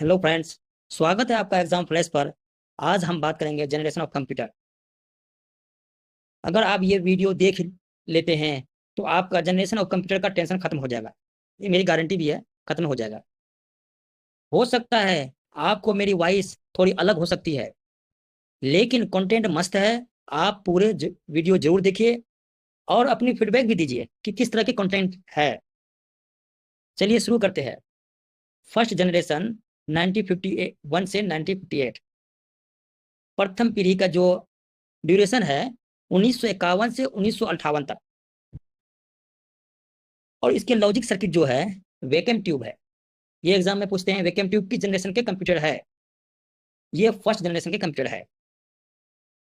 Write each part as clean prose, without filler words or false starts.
Hello friends. स्वागत है आपका एग्जाम फ्लैश पर। आज हम बात करेंगे जनरेशन ऑफ कंप्यूटर। अगर आप ये वीडियो देख लेते हैं तो आपका जनरेशन ऑफ कंप्यूटर का टेंशन खत्म हो जाएगा। ये मेरी गारंटी भी है, खत्म हो जाएगा। हो सकता है आपको मेरी वॉइस थोड़ी अलग हो सकती है, लेकिन कंटेंट मस्त है। आप पूरे वीडियो जरूर देखिए और अपनी फीडबैक भी दीजिए कि किस तरह की कंटेंट है। चलिए शुरू करते हैं। फर्स्ट जनरेशन 1951 से 1958। प्रथम पीढ़ी का जो ड्यूरेशन है 1951 से 1958 तक। और इसके लॉजिक सर्किट जो है वैक्यूम ट्यूब है। ये एग्जाम में पूछते हैं वैक्यूम ट्यूब की जनरेशन के कंप्यूटर है। ये फर्स्ट जनरेशन के कंप्यूटर है।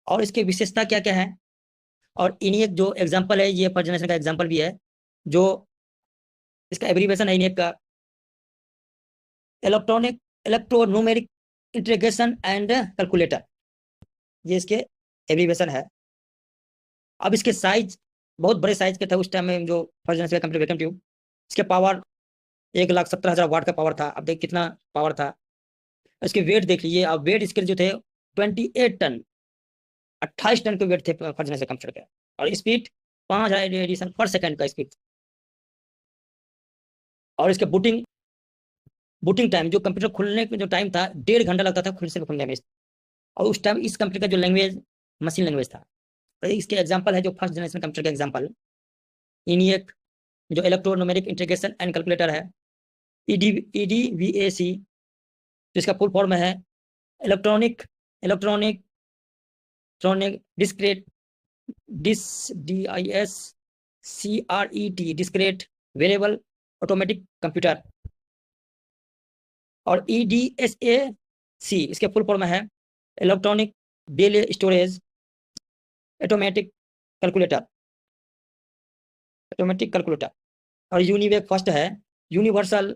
और इसके विशेषता क्या क्या है, और इन्हीं एक जो एग्जांपल है ये फर्स्ट जनरेशन का एग्जांपल भी है। जो इसका एब्रीविएशन है इन्हीं का इलेक्ट्रॉनिक इलेक्ट्रोन्यूमेरिक इंटीग्रेशन एंड कैलकुलेटर। ये इसके एब्रीविएशन है। अब इसके साइज बहुत बड़े साइज के थे उस टाइम में, जो फर्स्ट जनरेशन का कंप्यूटर वैक्यूम ट्यूब। इसके पावर 1,17,000 वाट का पावर था। अब देख कितना पावर था। इसके वेट देख लीजिए आप। वेट इसके जो थे 28 टन, 28 टन के वेट थे फर्स्ट जनरेशन कंप्यूटर के। और स्पीड 5,000 एडिशन पर सेकंड का स्पीड। और इसके बूटिंग बूटिंग टाइम, जो कंप्यूटर खुलने का जो टाइम था 1.5 घंटा लगता था खुलने से खुलने में। और उस टाइम इस कंप्यूटर का जो लैंग्वेज मशीन लैंग्वेज था। तो इसके एग्जाम्पल है जो फर्स्ट जनरेशन कंप्यूटर का एग्जाम्पल इनियक, जो इलेक्ट्रोन्यूमेरिक इंटीग्रेशन एंड कैलकुलेटर है। EDVAC, जिसका फुल फॉर्म है electronic electronic electronic discrete DISCRET discrete variable automatic computer. और EDSAC इसके फुल फॉर्म है electronic daily storage automatic calculator और यूनिवेक फर्स्ट है यूनिवर्सल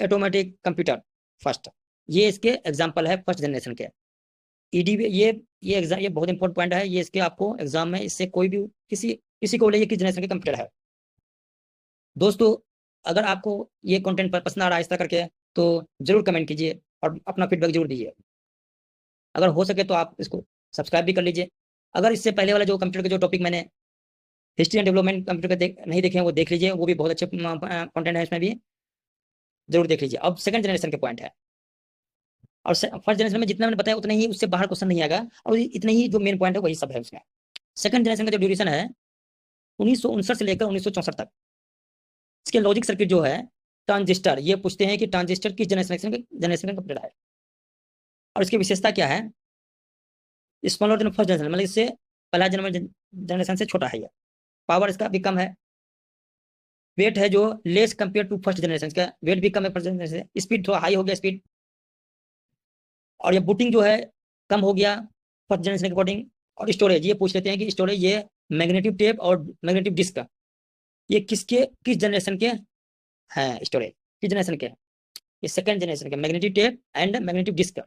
ऑटोमेटिक कंप्यूटर फर्स्ट। ये इसके एग्जाम्पल है फर्स्ट जनरेशन के। ईडी ये एग्जाम, ये बहुत इंपॉर्टेंट पॉइंट है। ये इसके आपको एग्जाम में इससे कोई भी किसी किसी को बोले किस जनरेशन के कंप्यूटर है। दोस्तों, अगर आपको ये कंटेंट पर पसंद आ रहा है इस तरह करके तो जरूर कमेंट कीजिए और अपना फीडबैक जरूर दीजिए। अगर हो सके तो आप इसको सब्सक्राइब भी कर लीजिए। अगर इससे पहले वाला जो कंप्यूटर के जो टॉपिक मैंने हिस्ट्री एंड डेवलपमेंट कंप्यूटर के नहीं देखे हैं वो देख लीजिए, वो भी बहुत अच्छे कंटेंट है इसमें भी, जरूर देख लीजिए। अब सेकंड जनरेशन के पॉइंट है। और फर्स्ट जनरेशन में जितना मैंने बताया उतना ही, उससे बाहर क्वेश्चन नहीं आएगा। और इतने ही जो मेन पॉइंट है वही सब है उसमें। सेकंड जनरेशन का जो ड्यूरेशन है 1959 से लेकर 1964 तक। इसके लॉजिक सर्किट जो है ट्रांजिस्टर, ये पूछते हैं कि ट्रांजिस्टर किस जनरेशन का कंप्यूटर है। और इसकी विशेषता क्या है, स्मॉलर देन फर्स्ट जनरेशन, मतलब इससे पहला जनरेशन से छोटा है। ये पावर इसका भी कम है। वेट है जो less compare to first generation का, वेट भी कम है फर्स्ट जनरेशन से। स्पीड थोड़ा हाई हो गया स्पीड। और ये बूटिंग जो है कम हो गया फर्स्ट जनरेशन के अकॉर्डिंग। और स्टोरेज ये पूछ लेते हैं कि स्टोरेज, ये मैग्नेटिक टेप और मैग्नेटिक डिस्क, ये किस जनरेशन के हैं स्टोरेज, किस जनरेशन के हैं? ये सेकंड जनरेशन के magnetic tape and magnetic disk.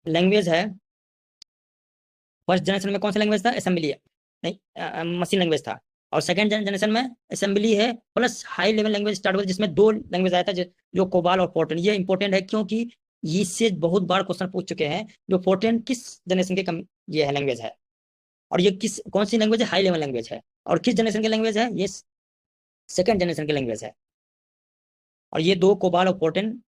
Language है फर्स्ट जनरेशन में कौन सा लैंग्वेज था? असेंबली है, नहीं मशीन लैंग्वेज था। और सेकंड जनरेशन में असेंबली है plus high level language start हुआ, जिसमें 2 लैंग्वेज आया था जो कोबाल और फोर्ट्रन। ये इंपॉर्टेंट है क्योंकि इससे बहुत बार क्वेश्चन पूछ चुके हैं। जो फोर्ट्रन किस जनरेशन के ये है लैंग्वेज है, और ये कौन सी लैंग्वेज है? हाई लेवल लैंग्वेज है। और किस जनरेशन की लैंग्वेज है? ये सेकंड जनरेशन की लैंग्वेज है। और ये 2 कोबाल और फोर्ट्रन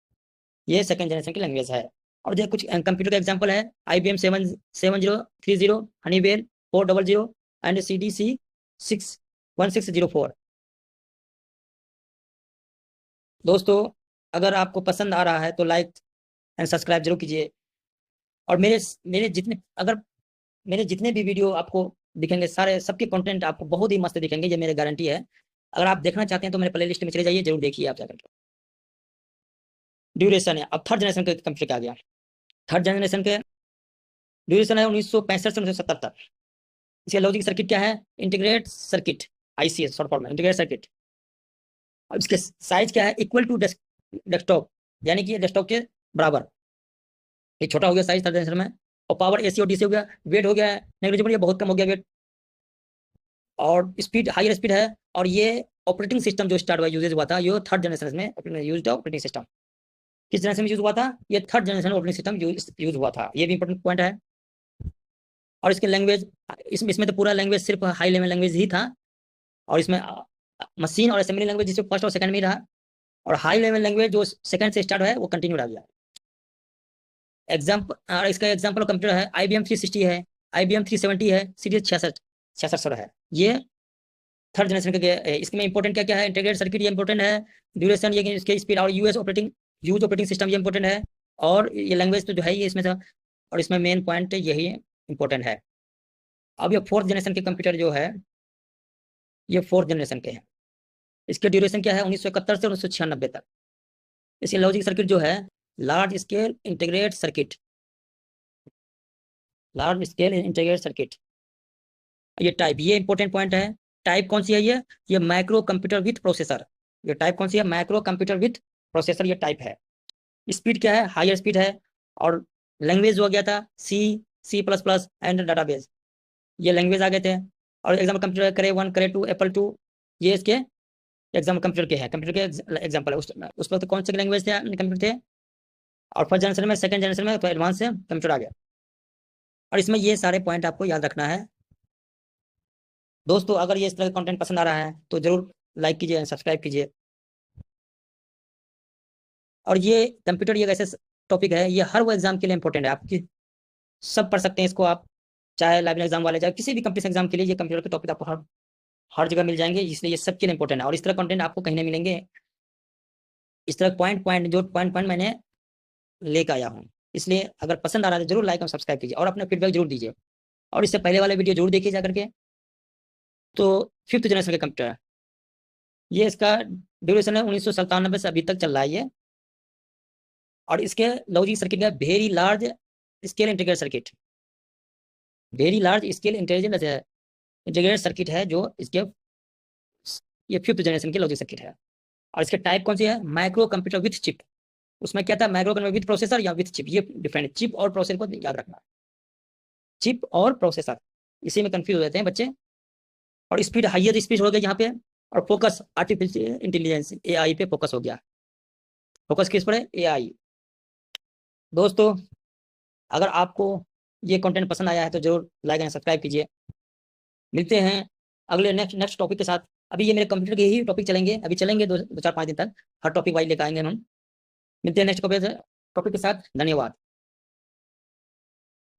ये सेकंड जनरेशन की लैंग्वेज है। और जो कुछ कंप्यूटर का एग्जांपल है IBM 7030, हनीवेल 400 एंड CDC 1604। दोस्तों, अगर आपको पसंद आ रहा है तो लाइक एंड सब्सक्राइब जरूर कीजिए। और मेरे मेरे जितने अगर मेरे जितने भी वीडियो आपको दिखेंगे, सारे सबके कंटेंट आपको बहुत ही मस्त दिखेंगे, ये मेरी गारंटी है। अगर आप देखना चाहते हैं तो मेरे प्ले लिस्ट में चले जाइए, जरूर देखिए आप जाकर के। ड्यूरेशन है, अब थर्ड जनरेशन के कंप्यूटर आ गया। थर्ड जनरेशन के ड्यूरेशन है 1965 से 1970 तक। इसका लॉजिक सर्किट क्या है? Integrate circuit, IC short form में इंटीग्रेट सर्किट। अब इसके साइज क्या है? इक्वल टू डेस्कटॉप, यानी कि डेस्कटॉप के बराबर। ये छोटा हो गया साइज थर्ड जनरेशन में। और पावर AC और DC हो गया। वेट हो गया है नेग्लिजिबल, ये बहुत कम हो गया वेट। और स्पीड हायर स्पीड है। और ये ऑपरेटिंग सिस्टम जो स्टार्ट हुआ यूजेज हुआ था, ये थर्ड जनरेशन में यूज ऑपरेटिंग सिस्टम। किस जनरेशन में यूज हुआ था? ये third generation operating system use हुआ था, ये भी इंपॉर्टेंट पॉइंट है। और इसके लैंग्वेज, इसमें तो पूरा लैंग्वेज सिर्फ हाई लेवल लैंग्वेज ही था, और इसमें मशीन और असेंबली लैंग्वेज जिसमें फर्स्ट और सेकंड में ही रहा, और हाई लेवल लैंग्वेज जो सेकंड से स्टार्ट है वो कंटिन्यू रह गया। एग्जाम्पल, और इसका एग्जाम्पल ऑफ कंप्यूटर है IBM 360 है, IBM 370 है, सीरीज 66 है। ये थर्ड जनरेशन के। इसमें इंपॉर्टेंट क्या क्या है? इंटीग्रेटेड सर्किट ये इंपॉर्टेंट है, ड्यूरेशन ये इसके स्पीड, और यूज ऑपरेटिंग सिस्टम ये इंपॉर्टेंट है, और ये लैंग्वेज तो जो है ये इसमें था, और इसमें मेन पॉइंट यही इंपॉर्टेंट है। अब ये फोर्थ जनरेशन के कंप्यूटर जो है, ये फोर्थ जनरेशन के हैं। इसके ड्यूरेशन क्या है? 1971 से 1996 तक। इसके लॉजिक सर्किट जो है large scale integrated circuit, large scale integrated circuit. ये टाइप, ये इंपॉर्टेंट पॉइंट है। टाइप कौन सी है? ये माइक्रो कंप्यूटर विथ प्रोसेसर। ये टाइप कौन सी है? माइक्रो कंप्यूटर विथ प्रोसेसर, ये टाइप है। स्पीड क्या है? हायर स्पीड है। और लैंग्वेज हो गया था C++ एंड डाटाबेस, ये लैंग्वेज आ गए थे। और एग्जाम्पल कंप्यूटर करे 1 करे 2 एप्पल 2, ये इसके एग्जाम्पल कंप्यूटर के हैं, कंप्यूटर के एग्जाम्पल है। उस वक्त कौन से लैंग्वेज थे कंप्यूटर थे? और फर्स्ट जनरेशन में, सेकंड जनरेशन में तो एडवांस से कंप्यूटर आ गया। और इसमें ये सारे पॉइंट आपको याद रखना है। दोस्तों अगर ये इस तरह का कंटेंट पसंद आ रहा है तो जरूर लाइक कीजिए, सब्सक्राइब कीजिए। और ये कंप्यूटर ये ऐसे टॉपिक है, ये हर वो एग्जाम के लिए इंपॉर्टेंट है, आपकी सब पढ़ सकते हैं इसको आप, चाहे लाइब्रेरी एग्जाम वाले, चाहे किसी भी कंपटीशन एग्जाम के लिए ये कंप्यूटर के टॉपिक आपको हर हर जगह मिल जाएंगे, इसलिए ये सबके लिए इंपॉर्टेंट है। और इस तरह कंटेंट आपको कहीं नहीं मिलेंगे। इस तरह पॉइंट जो पॉइंट मैंने लेकर आया हूँ। इसलिए अगर पसंद आ रहा है तो जरूर लाइक और सब्सक्राइब कीजिए, और अपना फीडबैक जरूर दीजिए। और इससे पहले वाले वीडियो जरूर देखिए जा करके। तो फिफ्थ जनरेशन का कंप्यूटर है, ये इसका ड्यूरेशन है 1997 से अभी तक चल रहा है ये। और इसके लॉजिक सर्किट का very large scale integrated circuit, very large scale integrated circuit है जो इसके, ये फिफ्थ जनरेशन के लॉजिक सर्किट है। और इसके टाइप कौन सी है? Micro computer with chip. उसमें क्या था? माइक्रो कंप्यूटर विथ प्रोसेसर या विथ चिप, ये डिफरेंट। चिप और प्रोसेसर को याद रखना, चिप और प्रोसेसर, इसी में कंफ्यूज हो जाते हैं बच्चे। और स्पीड, हाइयर स्पीड हो गया यहाँ पे। और फोकस आर्टिफिशियल इंटेलिजेंस AI पे फोकस हो गया। फोकस किस पर है? AI। दोस्तों अगर आपको ये कंटेंट पसंद आया है तो जरूर लाइक एंड सब्सक्राइब कीजिए। मिलते हैं अगले नेक्स्ट टॉपिक के साथ। अभी ये मेरे कंप्यूटर के ही टॉपिक चलेंगे, अभी चलेंगे 2-4-5 दिन तक, हर टॉपिक वाइज लेकर आएंगे हम। मिलते हैं नेक्स्ट टॉपिक के साथ। धन्यवाद।